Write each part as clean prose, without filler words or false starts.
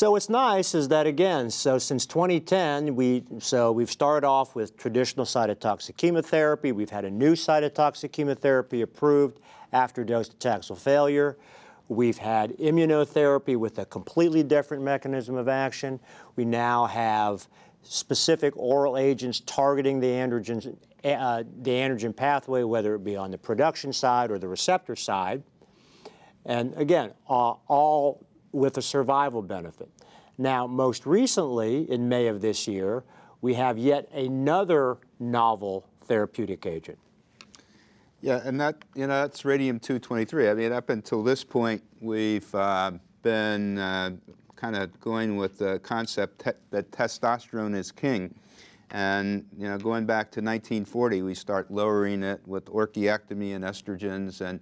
So what's nice is that, again, so since 2010, we've started off with traditional cytotoxic chemotherapy. We've had a new cytotoxic chemotherapy approved after docetaxel failure. We've had immunotherapy with a completely different mechanism of action. We now have specific oral agents targeting the androgen pathway, whether it be on the production side or the receptor side. And again, all with a survival benefit. Now, most recently, in May of this year, we have yet another novel therapeutic agent. Yeah, and that, that's radium-223. I mean, up until this point, we've been kind of going with the concept that testosterone is king. And, going back to 1940, we start lowering it with orchiectomy and estrogens. And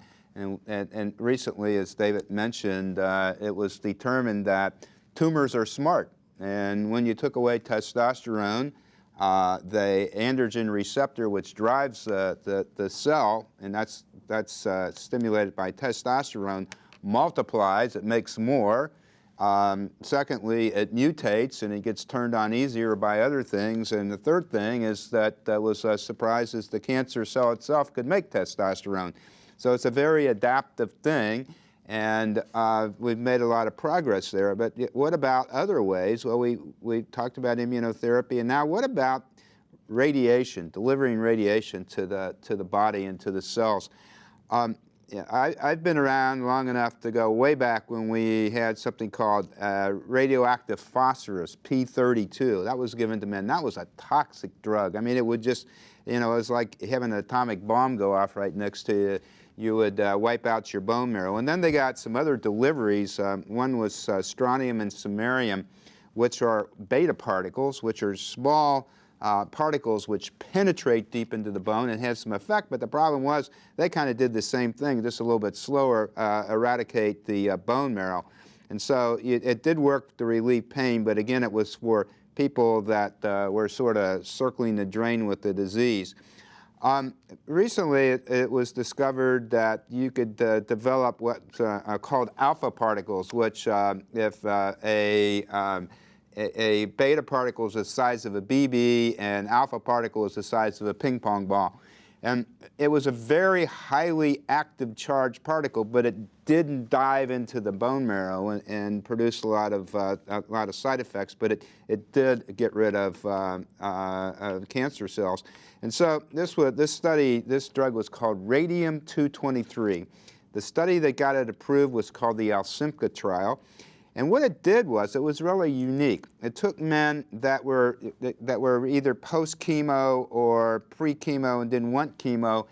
recently, as David mentioned, it was determined that tumors are smart. And when you took away testosterone, the androgen receptor, which drives the cell, and that's stimulated by testosterone, multiplies. It makes more. Secondly, it mutates and it gets turned on easier by other things. And the third thing is that was a surprise is the cancer cell itself could make testosterone. So it's a very adaptive thing, and we've made a lot of progress there. But what about other ways? Well, we talked about immunotherapy, and now what about radiation, delivering radiation to the body and to the cells? Yeah, I've been around long enough to go way back when we had something called radioactive phosphorus, P32. That was given to men. That was a toxic drug. I mean, it would just, it was like having an atomic bomb go off right next to you. You would wipe out your bone marrow. And then they got some other deliveries. One was strontium and samarium, which are beta particles, which are small particles which penetrate deep into the bone and has some effect. But the problem was they kind of did the same thing, just a little bit slower, eradicate the bone marrow. And so it did work to relieve pain, but again, it was for people that were sort of circling the drain with the disease. Recently, it was discovered that you could develop what's called alpha particles, which if a beta particle is the size of a BB and alpha particle is the size of a ping pong ball. And it was a very highly active charged particle, but it didn't dive into the bone marrow and produce a lot of side effects, but it did get rid of cancer cells. And so this drug was called Radium-223. The study that got it approved was called the ALSYMPCA trial. And what it did was, it was really unique. It took men that were either post-chemo or pre-chemo and didn't want chemo,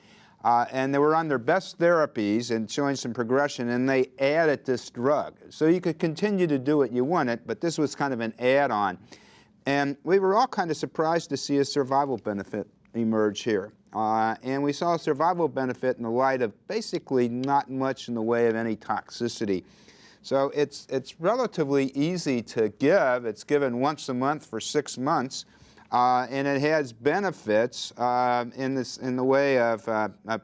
and they were on their best therapies and showing some progression, and they added this drug. So you could continue to do what you wanted, but this was kind of an add-on. And we were all kind of surprised to see a survival benefit emerge here. And we saw a survival benefit in the light of basically not much in the way of any toxicity. So it's relatively easy to give. It's given once a month for 6 months, and it has benefits in the way of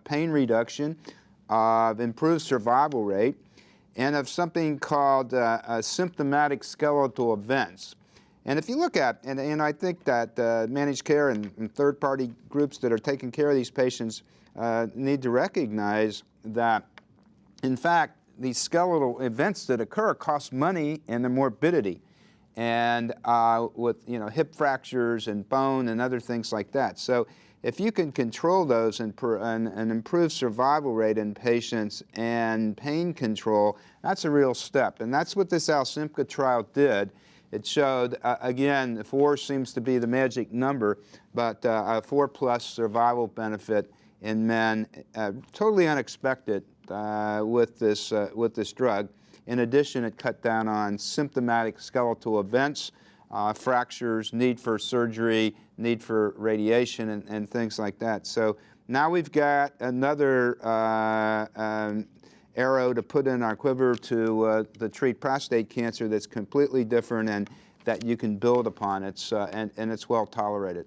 pain reduction, of improved survival rate, and of something called symptomatic skeletal events. And if you look at, and I think that managed care and third-party groups that are taking care of these patients need to recognize that, in fact, these skeletal events that occur cost money and their morbidity, and with hip fractures and bone and other things like that. So if you can control those and improve survival rate in patients and pain control, that's a real step. And that's what this ALSYMPCA trial did. It showed, again, 4 seems to be the magic number, but a 4+ survival benefit in men, totally unexpected with this drug. In addition, it cut down on symptomatic skeletal events, fractures, need for surgery, need for radiation, and things like that. So now we've got another arrow to put in our quiver to treat prostate cancer that's completely different and that you can build upon. And it's well tolerated.